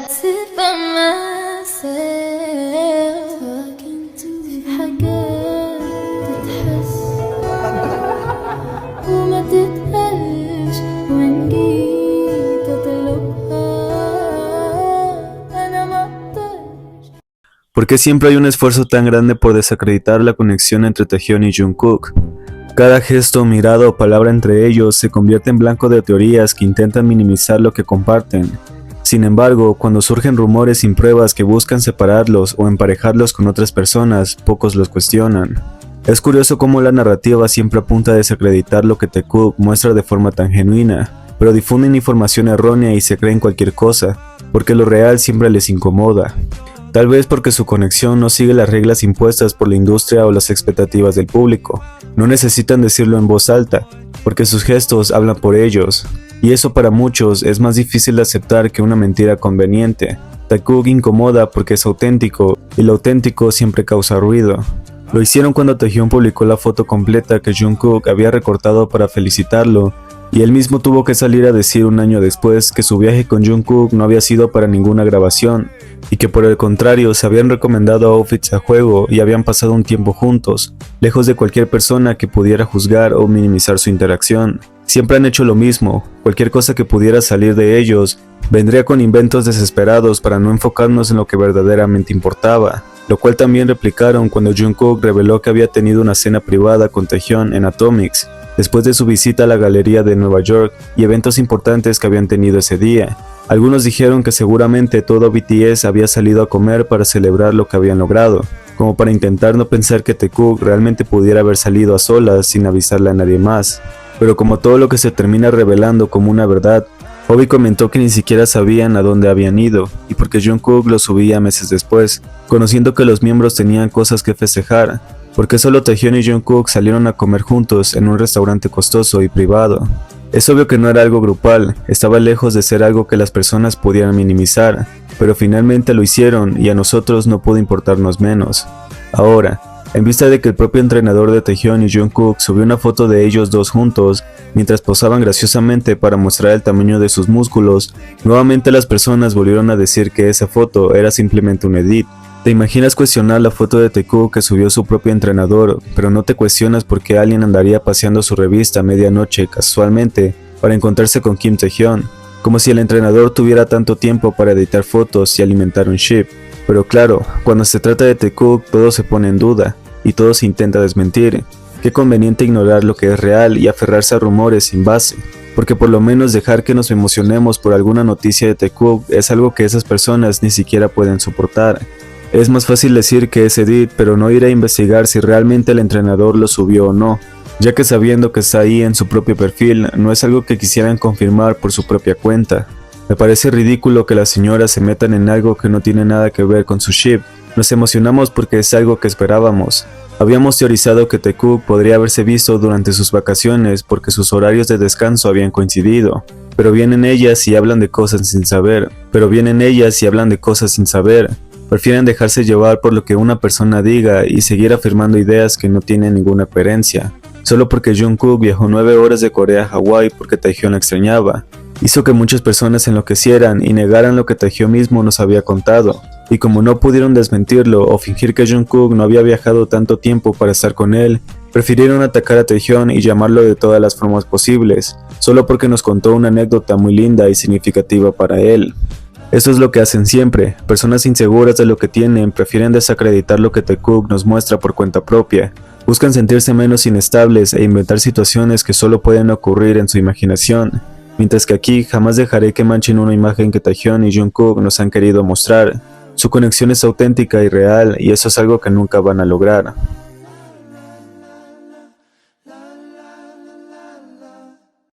sit by myself talking to في حاجات تتحس وما تتقالش وإن جيت أطلبها أنا ما أقدرش. ¿Por qué siempre hay un esfuerzo tan grande por desacreditar la conexión entre Taehyun y Jungkook? Cada gesto, mirada o palabra entre ellos se convierte en blanco de teorías que intentan minimizar lo que comparten. Sin embargo, cuando surgen rumores sin pruebas que buscan separarlos o emparejarlos con otras personas, pocos los cuestionan. Es curioso cómo la narrativa siempre apunta a desacreditar lo que Taekook muestra de forma tan genuina, pero difunden información errónea y se creen cualquier cosa, porque lo real siempre les incomoda. Tal vez porque su conexión no sigue las reglas impuestas por la industria o las expectativas del público. No necesitan decirlo en voz alta, porque sus gestos hablan por ellos. Y eso para muchos es más difícil de aceptar que una mentira conveniente. Taekook incomoda porque es auténtico, y lo auténtico siempre causa ruido. Lo hicieron cuando Taehyun publicó la foto completa que Jungkook había recortado para felicitarlo, y él mismo tuvo que salir a decir un año después que su viaje con Jungkook no había sido para ninguna grabación, y que por el contrario se habían recomendado outfits a juego y habían pasado un tiempo juntos, lejos de cualquier persona que pudiera juzgar o minimizar su interacción. Siempre han hecho lo mismo, cualquier cosa que pudiera salir de ellos vendría con inventos desesperados para no enfocarnos en lo que verdaderamente importaba, lo cual también replicaron cuando Jungkook reveló que había tenido una cena privada con Taehyun en Atomics, después de su visita a la galería de Nueva York y eventos importantes que habían tenido ese día. Algunos dijeron que seguramente todo BTS había salido a comer para celebrar lo que habían logrado, como para intentar no pensar que Taekook realmente pudiera haber salido a solas sin avisarle a nadie más. Pero como todo lo que se termina revelando como una verdad, Hobi comentó que ni siquiera sabían a dónde habían ido, y porque Jungkook lo subía meses después, conociendo que los miembros tenían cosas que festejar, porque solo Taehyun y Jungkook salieron a comer juntos en un restaurante costoso y privado. Es obvio que no era algo grupal, estaba lejos de ser algo que las personas pudieran minimizar, pero finalmente lo hicieron y a nosotros no pudo importarnos menos. Ahora, en vista de que el propio entrenador de Taehyun y Jungkook subió una foto de ellos dos juntos, mientras posaban graciosamente para mostrar el tamaño de sus músculos, nuevamente las personas volvieron a decir que esa foto era simplemente un edit. Te imaginas cuestionar la foto de Taekook que subió su propio entrenador, pero no te cuestionas por qué alguien andaría paseando su revista a medianoche casualmente para encontrarse con Kim Taehyun, como si el entrenador tuviera tanto tiempo para editar fotos y alimentar un ship. Pero claro, cuando se trata de Taekook todo se pone en duda, y todo se intenta desmentir. Qué conveniente ignorar lo que es real y aferrarse a rumores sin base, porque por lo menos dejar que nos emocionemos por alguna noticia de Taekook es algo que esas personas ni siquiera pueden soportar. Es más fácil decir que es edit, pero no ir a investigar si realmente el entrenador lo subió o no, ya que sabiendo que está ahí en su propio perfil, no es algo que quisieran confirmar por su propia cuenta. Me parece ridículo que las señoras se metan en algo que no tiene nada que ver con su ship. Nos emocionamos porque es algo que esperábamos. Habíamos teorizado que Taekook podría haberse visto durante sus vacaciones porque sus horarios de descanso habían coincidido. Pero vienen ellas y hablan de cosas sin saber. Prefieren dejarse llevar por lo que una persona diga y seguir afirmando ideas que no tienen ninguna coherencia. Solo porque Jungkook viajó 9 horas de Corea a Hawái porque Taehyun la extrañaba, hizo que muchas personas enloquecieran y negaran lo que Taehyun mismo nos había contado. Y como no pudieron desmentirlo o fingir que Jungkook no había viajado tanto tiempo para estar con él, prefirieron atacar a Taehyun y llamarlo de todas las formas posibles, solo porque nos contó una anécdota muy linda y significativa para él. Eso es lo que hacen siempre, personas inseguras de lo que tienen prefieren desacreditar lo que Taekook nos muestra por cuenta propia, buscan sentirse menos inestables e inventar situaciones que solo pueden ocurrir en su imaginación, mientras que aquí jamás dejaré que manchen una imagen que Taehyun y Jungkook nos han querido mostrar. Su conexión es auténtica y real y eso es algo que nunca van a lograr.